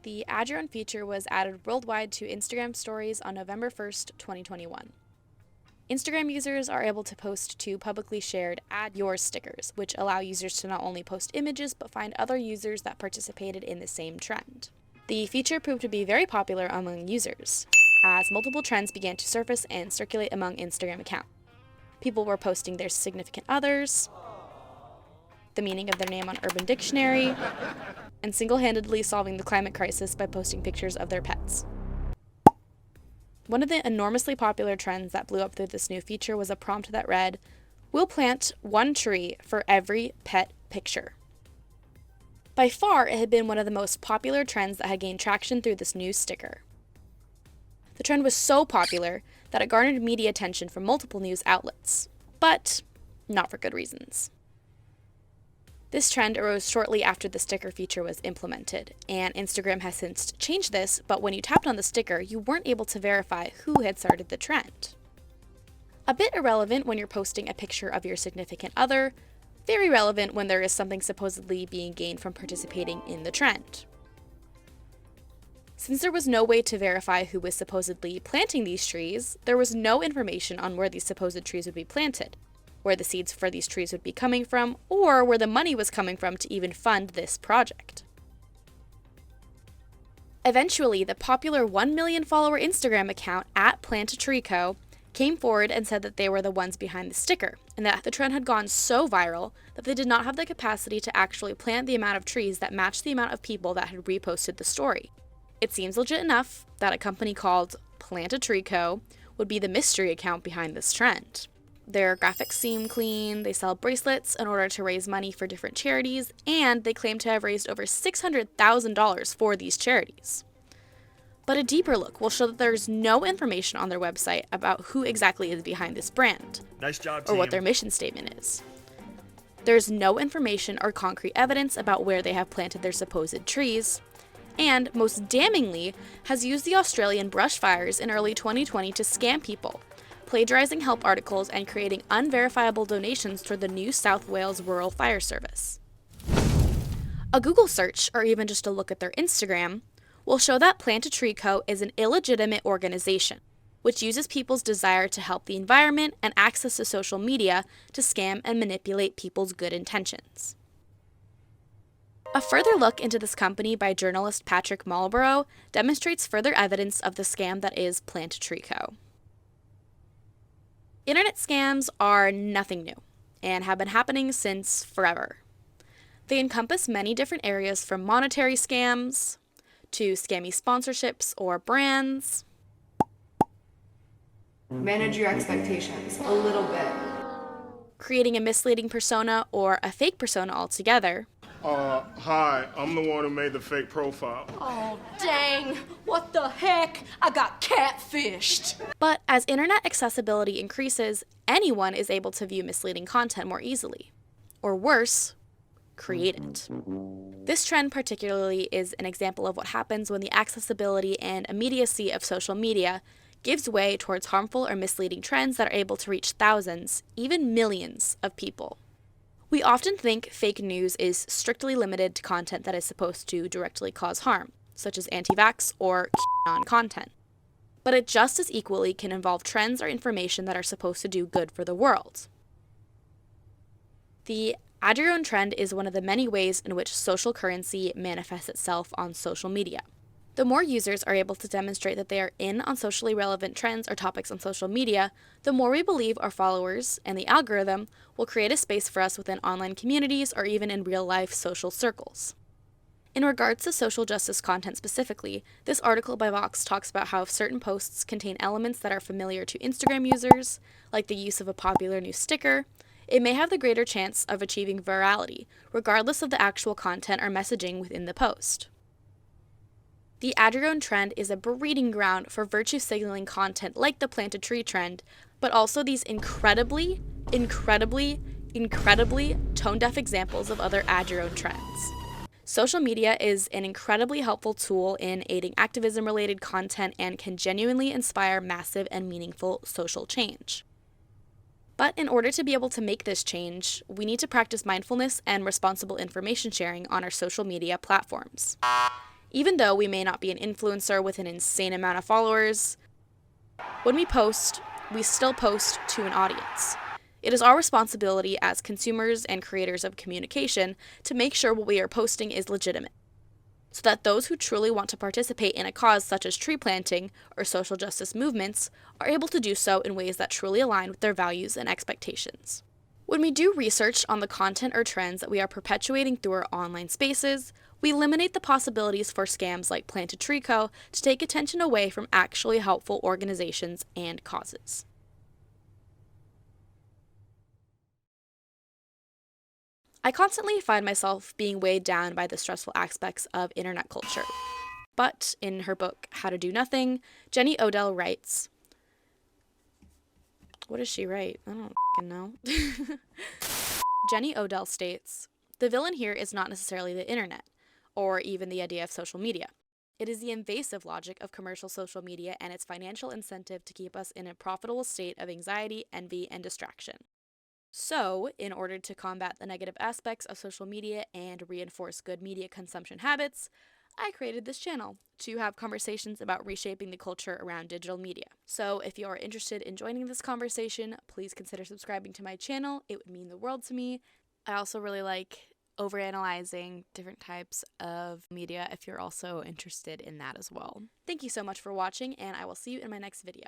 The Add Your Own feature was added worldwide to Instagram stories on November 1st, 2021. Instagram users are able to post to publicly shared Add Yours stickers, which allow users to not only post images but find other users that participated in the same trend. The feature proved to be very popular among users, as multiple trends began to surface and circulate among Instagram accounts. People were posting their significant others, the meaning of their name on Urban Dictionary, and single-handedly solving the climate crisis by posting pictures of their pets. One of the enormously popular trends that blew up through this new feature was a prompt that read, "We'll plant one tree for every pet picture." By far, it had been one of the most popular trends that had gained traction through this new sticker. The trend was so popular that it garnered media attention from multiple news outlets, but not for good reasons. This trend arose shortly after the sticker feature was implemented, and Instagram has since changed this, but when you tapped on the sticker, you weren't able to verify who had started the trend. A bit irrelevant when you're posting a picture of your significant other, very relevant when there is something supposedly being gained from participating in the trend. Since there was no way to verify who was supposedly planting these trees, there was no information on where these supposed trees would be planted, where the seeds for these trees would be coming from, or where the money was coming from to even fund this project. Eventually, the popular 1 million follower Instagram account @PlantATreeCo came forward and said that they were the ones behind the sticker, and that the trend had gone so viral that they did not have the capacity to actually plant the amount of trees that matched the amount of people that had reposted the story. It seems legit enough that a company called PlantATreeCo would be the mystery account behind this trend. Their graphics seem clean, they sell bracelets in order to raise money for different charities, and they claim to have raised over $600,000 for these charities. But a deeper look will show that there's no information on their website about who exactly is behind this brand, Nice job, or what team. their mission statement is. There's no information or concrete evidence about where they have planted their supposed trees, and, most damningly, has used the Australian brushfires in early 2020 to scam people, plagiarizing help articles and creating unverifiable donations for the New South Wales Rural Fire Service. A Google search, or even just a look at their Instagram, will show that PlantATreeCo is an illegitimate organization, which uses people's desire to help the environment and access to social media to scam and manipulate people's good intentions. A further look into this company by journalist Patrick Marlborough demonstrates further evidence of the scam that is PlantATreeCo. Internet scams are nothing new and have been happening since forever. They encompass many different areas, from monetary scams to scammy sponsorships or brands. Manage your expectations a little bit. Creating a misleading persona or a fake persona altogether. Hi, I'm the one who made the fake profile. Oh, dang. What the heck? I got catfished. But as internet accessibility increases, anyone is able to view misleading content more easily. Or worse, create it. This trend particularly is an example of what happens when the accessibility and immediacy of social media gives way towards harmful or misleading trends that are able to reach thousands, even millions of people. We often think fake news is strictly limited to content that is supposed to directly cause harm, such as anti-vax or QAnon content. But it just as equally can involve trends or information that are supposed to do good for the world. The Add Your Own trend is one of the many ways in which social currency manifests itself on social media. The more users are able to demonstrate that they are in on socially relevant trends or topics on social media, the more we believe our followers and the algorithm will create a space for us within online communities or even in real-life social circles. In regards to social justice content specifically, this article by Vox talks about how if certain posts contain elements that are familiar to Instagram users, like the use of a popular new sticker, it may have the greater chance of achieving virality, regardless of the actual content or messaging within the post. The Add Your Own trend is a breeding ground for virtue signaling content like the Plant a Tree trend, but also these incredibly tone-deaf examples of other Add Your Own trends. Social media is an incredibly helpful tool in aiding activism-related content and can genuinely inspire massive and meaningful social change. But in order to be able to make this change, we need to practice mindfulness and responsible information sharing on our social media platforms. Even though we may not be an influencer with an insane amount of followers, when we post, we still post to an audience. It is our responsibility as consumers and creators of communication to make sure what we are posting is legitimate, so that those who truly want to participate in a cause such as tree planting or social justice movements are able to do so in ways that truly align with their values and expectations. When we do research on the content or trends that we are perpetuating through our online spaces, we eliminate the possibilities for scams like Plant a Tree Co. to take attention away from actually helpful organizations and causes. I constantly find myself being weighed down by the stressful aspects of internet culture. But in her book, How to Do Nothing, Jenny Odell writes, what does she write? I don't fucking know. Jenny Odell states, the villain here is not necessarily the internet, or even the idea of social media. It is the invasive logic of commercial social media and its financial incentive to keep us in a profitable state of anxiety, envy, and distraction. So, in order to combat the negative aspects of social media and reinforce good media consumption habits, I created this channel to have conversations about reshaping the culture around digital media. So, if you are interested in joining this conversation, please consider subscribing to my channel. It would mean the world to me. I also really like overanalyzing different types of media if you're also interested in that as well. Thank you so much for watching, and I will see you in my next video.